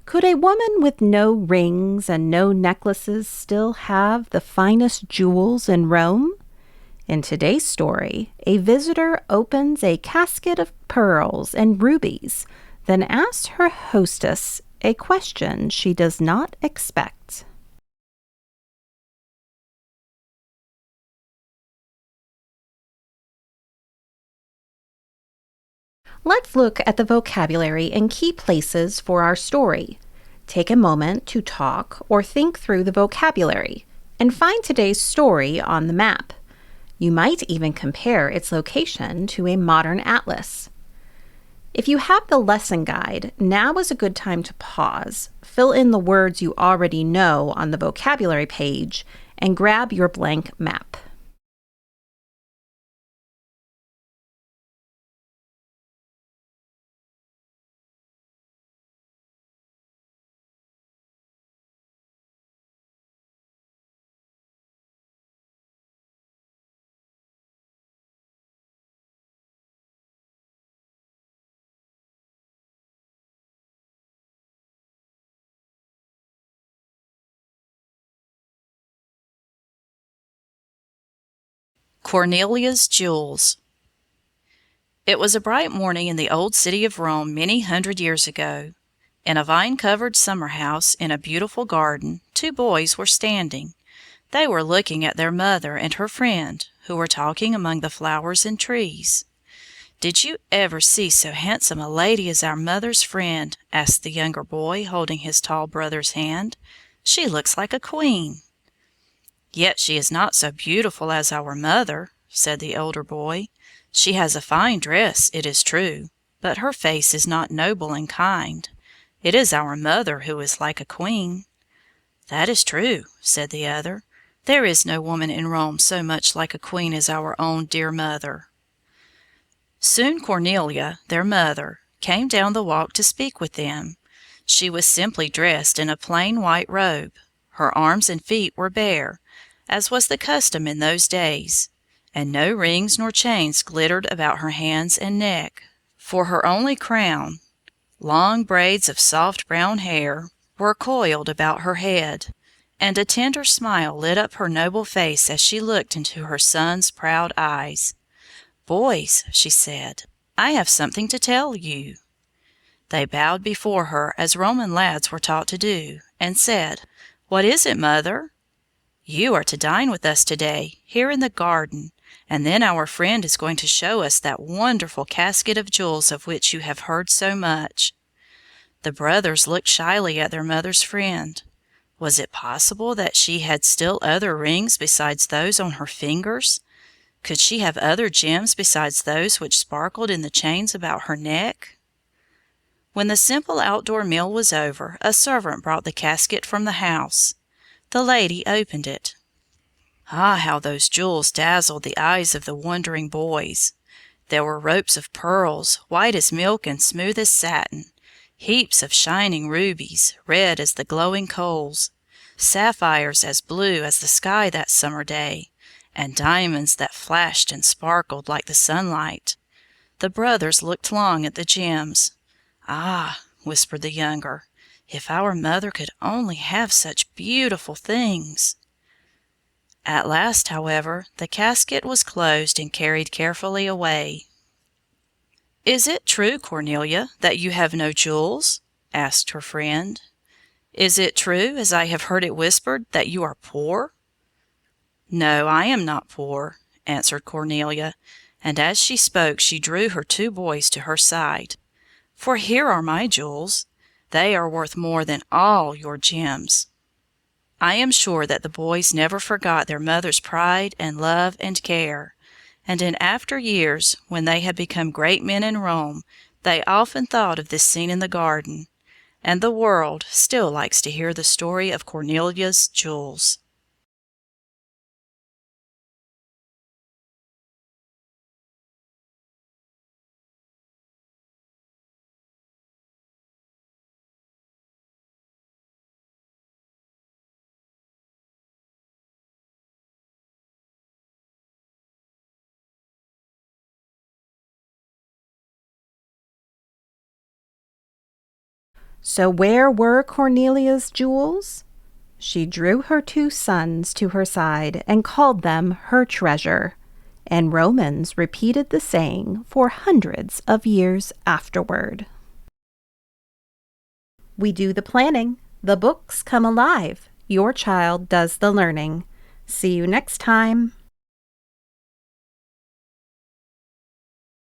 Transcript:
Could a woman with no rings and no necklaces still have the finest jewels in Rome? In today's story, a visitor opens a casket of pearls and rubies, then asks her hostess a question she does not expect. Let's look at the vocabulary and key places for our story. Take a moment to talk or think through the vocabulary and find today's story on the map. You might even compare its location to a modern atlas. If you have the lesson guide, now is a good time to pause, fill in the words you already know on the vocabulary page, and grab your blank map. Cornelia's Jewels. It was a bright morning in the old city of Rome many hundred years ago. In a vine-covered summer-house in a beautiful garden, two boys were standing. They were looking at their mother and her friend, who were talking among the flowers and trees. "Did you ever see so handsome a lady as our mother's friend?" asked the younger boy, holding his tall brother's hand. "She looks like a queen." "Yet she is not so beautiful as our mother," said the elder boy. "She has a fine dress, it is true, but her face is not noble and kind. It is our mother who is like a queen." "That is true," said the other. "There is no woman in Rome so much like a queen as our own dear mother." Soon Cornelia, their mother, came down the walk to speak with them. She was simply dressed in a plain white robe. Her arms and feet were bare, as was the custom in those days, and no rings nor chains glittered about her hands and neck. For her only crown, long braids of soft brown hair were coiled about her head, and a tender smile lit up her noble face as she looked into her son's proud eyes. "Boys," she said, "I have something to tell you." They bowed before her as Roman lads were taught to do, and said, "What is it, mother?" "You are to dine with us today, here in the garden, and then our friend is going to show us that wonderful casket of jewels of which you have heard so much." The brothers looked shyly at their mother's friend. Was it possible that she had still other rings besides those on her fingers? Could she have other gems besides those which sparkled in the chains about her neck? When the simple outdoor meal was over, a servant brought the casket from the house. The lady opened it. Ah, how those jewels dazzled the eyes of the wondering boys! There were ropes of pearls, white as milk and smooth as satin, heaps of shining rubies, red as the glowing coals, sapphires as blue as the sky that summer day, and diamonds that flashed and sparkled like the sunlight. The brothers looked long at the gems. "Ah," whispered the younger, "if our mother could only have such beautiful things!" At last, however, the casket was closed and carried carefully away. "Is it true, Cornelia, that you have no jewels?" asked her friend. "Is it true, as I have heard it whispered, that you are poor?" "No, I am not poor," answered Cornelia, and as she spoke she drew her two boys to her side. "For here are my jewels. They are worth more than all your gems." I am sure that the boys never forgot their mother's pride and love and care, and in after years, when they had become great men in Rome, they often thought of this scene in the garden, and the world still likes to hear the story of Cornelia's jewels. So where were Cornelia's jewels? She drew her 2 sons to her side and called them her treasure, and Romans repeated the saying for hundreds of years afterward. We do the planning, the books come alive, your child does the learning. See you next time.